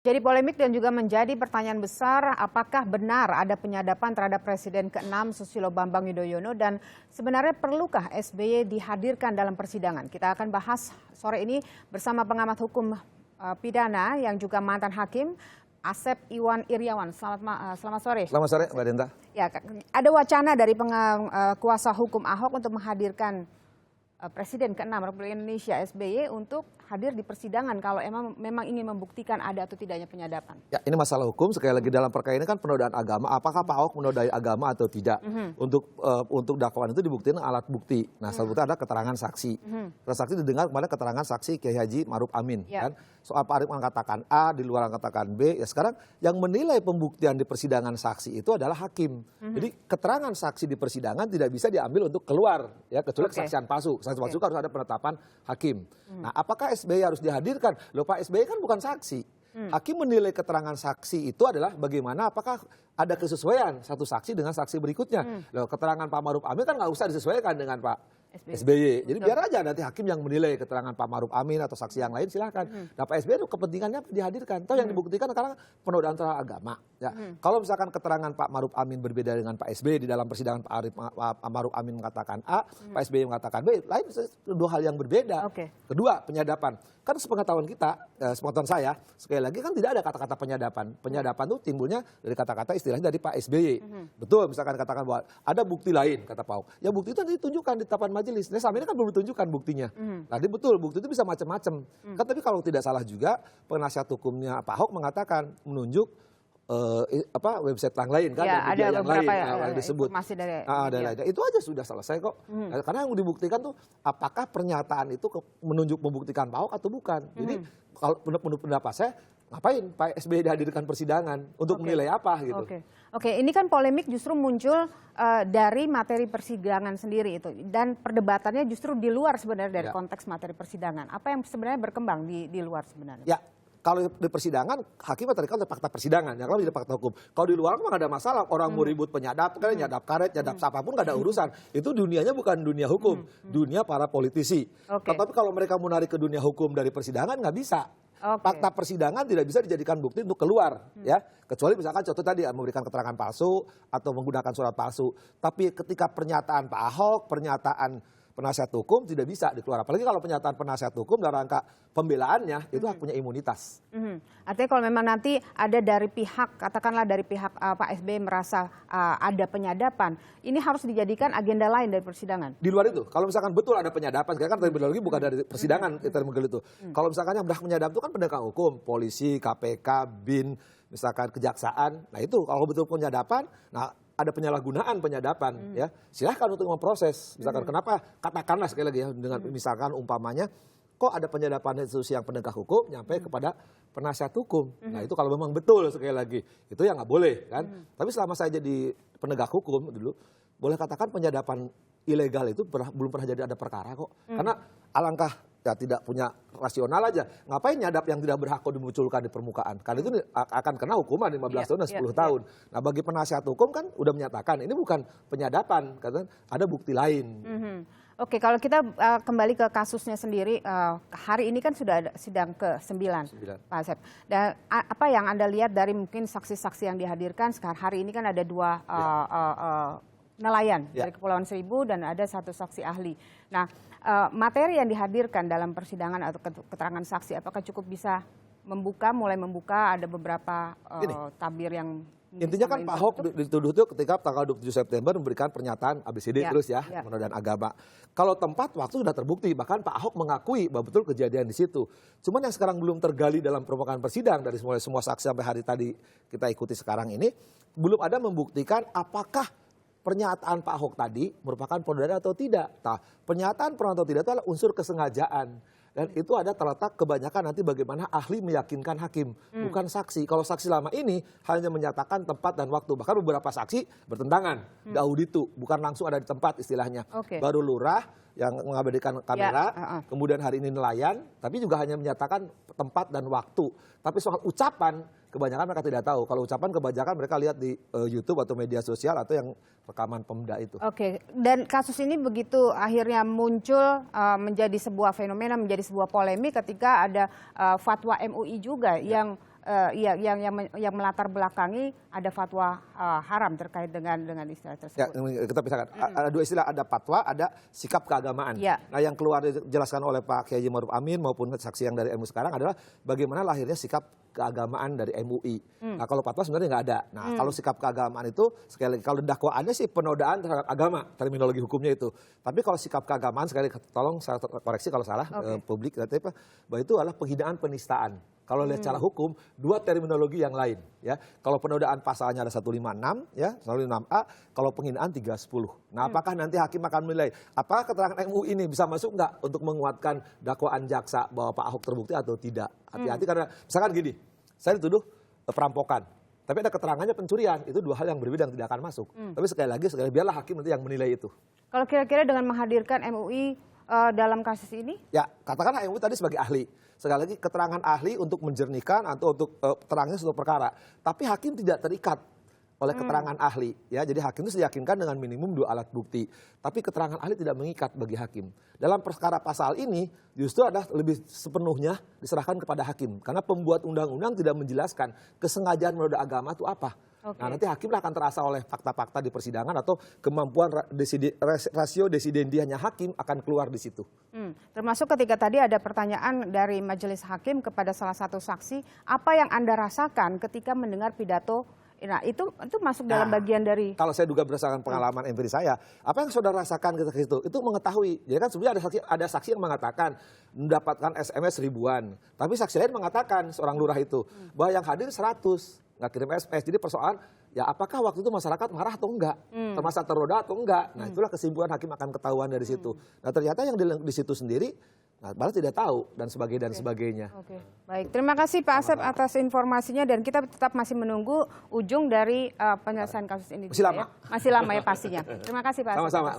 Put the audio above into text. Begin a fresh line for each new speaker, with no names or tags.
Jadi polemik dan juga menjadi pertanyaan besar, apakah benar ada penyadapan terhadap Presiden ke-6 Susilo Bambang Yudhoyono dan sebenarnya perlukah SBY dihadirkan dalam persidangan? Kita akan bahas sore ini bersama pengamat hukum pidana yang juga mantan hakim, Asep Iwan Iryawan. Selamat sore.
Selamat sore, Mbak Dinta.
Ya, ada wacana dari kuasa hukum Ahok untuk menghadirkan Presiden ke-6 Republik Indonesia SBY untuk hadir di persidangan kalau memang ingin membuktikan ada atau tidaknya penyadapan.
Ya, ini masalah hukum. Sekali lagi dalam perkara ini kan penodaan agama. Apakah Pak Ahok menodai agama atau tidak? Untuk dakwaan itu dibuktikan alat bukti. Nah, salah satu ada keterangan saksi. Saksi didengar kemarin keterangan saksi Kiai Haji Maruf Amin. Kan? Soal Pak Arief mengatakan A, di luar mengatakan B. Ya sekarang yang menilai pembuktian di persidangan saksi itu adalah hakim. Jadi keterangan saksi di persidangan tidak bisa diambil untuk keluar, ya kecuali kesaksian palsu. Kesaksian palsu harus ada penetapan hakim. Nah, apakah SBY harus dihadirkan? Loh, Pak SBY kan bukan saksi. Hakim menilai keterangan saksi itu adalah bagaimana, apakah ada kesesuaian satu saksi dengan saksi berikutnya. Loh, keterangan Pak Maruf Amin kan nggak usah disesuaikan dengan Pak SBY. Jadi biar aja nanti hakim yang menilai keterangan Pak Maruf Amin atau saksi yang lain silahkan. Nah, Pak SBY itu kepentingannya dihadirkan. Toh yang dibuktikan sekarang penodaan terhadap agama. Ya. Kalau misalkan keterangan Pak Maruf Amin berbeda dengan Pak SBY di dalam persidangan Pak Maruf Amin mengatakan A, Pak SBY mengatakan B, lain dua hal yang berbeda. Kedua, penyadapan. Kan sepengetahuan kita, sepengetahuan saya, sekali lagi kan tidak ada kata-kata penyadapan. Penyadapan itu timbulnya dari kata-kata istilahnya dari Pak SBY. Betul, misalkan katakan bahwa ada bukti lain, kata Pak Ahok. Ya bukti itu ditunjukkan di tahapan majelis. Nah, selama ini kan belum ditunjukkan buktinya. Tadi betul, bukti itu bisa macam-macam. Kan tapi kalau tidak salah juga, penasihat hukumnya Pak Ahok mengatakan menunjuk website yang lain kan,
ya, ada
yang lain
yang
disebut. Itu aja sudah selesai kok. Karena yang dibuktikan tuh apakah pernyataan itu menunjuk membuktikan Pak Ahok atau bukan. Jadi kalau menurut pendapat saya, ngapain Pak SBY dihadirkan persidangan untuk menilai apa gitu.
Oke, ini kan polemik justru muncul dari materi persidangan sendiri itu, dan perdebatannya justru di luar sebenarnya dari konteks materi persidangan. Apa yang sebenarnya berkembang di luar sebenarnya?
Ya, kalau di persidangan hakim terikat oleh fakta persidangan, yang kalau di fakta hukum. Kalau di luar memang ada masalah, orang mau ribut penyadap, nyadap karet, nyadap siapapun nggak ada urusan. Itu dunianya bukan dunia hukum, dunia para politisi. Tetapi kalau mereka mau narik ke dunia hukum dari persidangan nggak bisa. Fakta persidangan tidak bisa dijadikan bukti untuk keluar, ya kecuali misalkan contoh tadi memberikan keterangan palsu atau menggunakan surat palsu. Tapi ketika pernyataan Pak Ahok, pernyataan penasihat hukum tidak bisa dikeluarkan. Apalagi kalau pernyataan penasihat hukum dalam rangka pembelaannya itu punya imunitas.
Artinya kalau memang nanti ada dari pihak, katakanlah dari pihak Pak SBY merasa ada penyadapan, ini harus dijadikan agenda lain dari persidangan.
Di luar itu, kalau misalkan betul ada penyadapan, sekarang kan terminologi bukan dari persidangan terminologi itu. Kalau misalkan yang berhak menyadap itu kan penegak hukum, polisi, KPK, BIN, misalkan kejaksaan. Nah itu kalau betul penyadapan, nah ada penyalahgunaan penyadapan, ya silahkan untuk memproses. Misalkan kenapa, katakanlah sekali lagi ya, dengan misalkan umpamanya, kok ada penyadapan institusi yang penegak hukum nyampe kepada penasihat hukum. Nah itu kalau memang betul sekali lagi, itu ya nggak boleh kan. Tapi selama saya jadi penegak hukum dulu, boleh katakan penyadapan ilegal itu belum pernah jadi ada perkara kok. Karena alangkah ya tidak punya rasional aja. Ngapain nyadap yang tidak berhak kok dimunculkan di permukaan? Karena itu akan kena hukuman 15 tahun dan 10 tahun. Nah bagi penasihat hukum kan udah menyatakan ini bukan penyadapan, karena ada bukti lain.
Oke, kalau kita kembali ke kasusnya sendiri, hari ini kan sudah ada sidang ke-9, Pak Asep. Dan apa yang Anda lihat dari mungkin saksi-saksi yang dihadirkan sekarang hari ini kan ada dua nelayan dari Kepulauan Seribu dan ada satu saksi ahli. Nah, materi yang dihadirkan dalam persidangan atau keterangan saksi apakah cukup bisa mulai membuka ada beberapa tabir yang
intinya kan Pak Ahok dituduh itu ketika tanggal 27 September memberikan pernyataan ABCD terus ya, penodaan agama. Kalau tempat waktu sudah terbukti, bahkan Pak Ahok mengakui bahwa betul kejadian di situ. Cuman yang sekarang belum tergali dalam permukaan persidangan dari semua saksi sampai hari tadi kita ikuti sekarang ini, belum ada membuktikan apakah pernyataan Pak Ahok tadi merupakan penodaan atau tidak. Nah, pernyataan penodaan atau tidak itu adalah unsur kesengajaan. Dan itu ada terletak kebanyakan nanti bagaimana ahli meyakinkan hakim, bukan saksi. Kalau saksi lama ini hanya menyatakan tempat dan waktu. Bahkan beberapa saksi bertentangan, dahulu bukan langsung ada di tempat istilahnya. Baru lurah yang mengabadikan kamera, kemudian hari ini nelayan, tapi juga hanya menyatakan tempat dan waktu. Tapi soal ucapan, kebanyakan mereka tidak tahu. Kalau ucapan kebanyakan mereka lihat di YouTube atau media sosial atau yang rekaman Pemda itu.
Dan kasus ini begitu akhirnya muncul menjadi sebuah fenomena, menjadi sebuah polemik ketika ada fatwa MUI juga yang yang melatar belakangi ada fatwa haram terkait dengan istilah
Ya,
tersebut.
kita pisahkan. Ada dua istilah, ada fatwa, ada sikap keagamaan.
Ya.
Nah, yang keluar dijelaskan oleh Pak Kiai Ma'ruf Amin maupun saksi yang dari MUI sekarang adalah bagaimana lahirnya sikap keagamaan dari MUI. Nah, kalau fatwa sebenarnya nggak ada. Nah, kalau sikap keagamaan itu sekali lagi, kalau dakwaannya sih penodaan terhadap agama, terminologi hukumnya itu. Tapi kalau sikap keagamaan, sekali tolong saya koreksi kalau salah, publik, bahwa itu adalah penghinaan penistaan. Kalau lihat secara hukum, dua terminologi yang lain. Ya, kalau penodaan pasalnya ada 156, ya 156A, kalau penghinaan 310. Nah, apakah nanti hakim akan menilai apakah keterangan MUI ini bisa masuk nggak untuk menguatkan dakwaan jaksa bahwa Pak Ahok terbukti atau tidak? Hati-hati karena misalkan gini, saya dituduh perampokan, tapi ada keterangannya pencurian, itu dua hal yang berbeda yang tidak akan masuk. Tapi sekali lagi biarlah hakim nanti yang menilai itu.
Kalau kira-kira dengan menghadirkan MUI dalam kasus ini?
Ya, katakanlah MUI tadi sebagai ahli. Sekali lagi keterangan ahli untuk menjernihkan atau untuk terangnya suatu perkara. Tapi hakim tidak terikat oleh keterangan ahli. Ya, jadi hakim itu diyakinkan dengan minimum 2 alat bukti. Tapi keterangan ahli tidak mengikat bagi hakim. Dalam perkara pasal ini justru ada lebih sepenuhnya diserahkan kepada hakim. Karena pembuat undang-undang tidak menjelaskan kesengajaan menoda agama itu apa. Nah, nanti hakim akan terasa oleh fakta-fakta di persidangan atau kemampuan rasio desidendianya hakim akan keluar di situ.
Termasuk ketika tadi ada pertanyaan dari majelis hakim kepada salah satu saksi, apa yang Anda rasakan ketika mendengar pidato? Nah, itu masuk dalam bagian dari.
Kalau saya duga berdasarkan pengalaman empiris saya, apa yang saudara rasakan ketika itu? Itu mengetahui. Jadi kan sebenarnya ada saksi yang mengatakan mendapatkan SMS ribuan, tapi saksi lain mengatakan seorang lurah itu bahwa yang hadir 100. Nggak kirim SMS. Jadi persoalan, ya apakah waktu itu masyarakat marah atau enggak? Termasuk terroda atau enggak? Nah, itulah kesimpulan hakim akan ketahuan dari situ. Nah, ternyata yang di situ sendiri, nah, malah tidak tahu dan sebagainya.
Oke. Baik, terima kasih Pak Asep atas informasinya dan kita tetap masih menunggu ujung dari penyelesaian kasus ini.
Masih lama.
Masih lama ya pastinya. Terima kasih Pak Asep.
Sama-sama.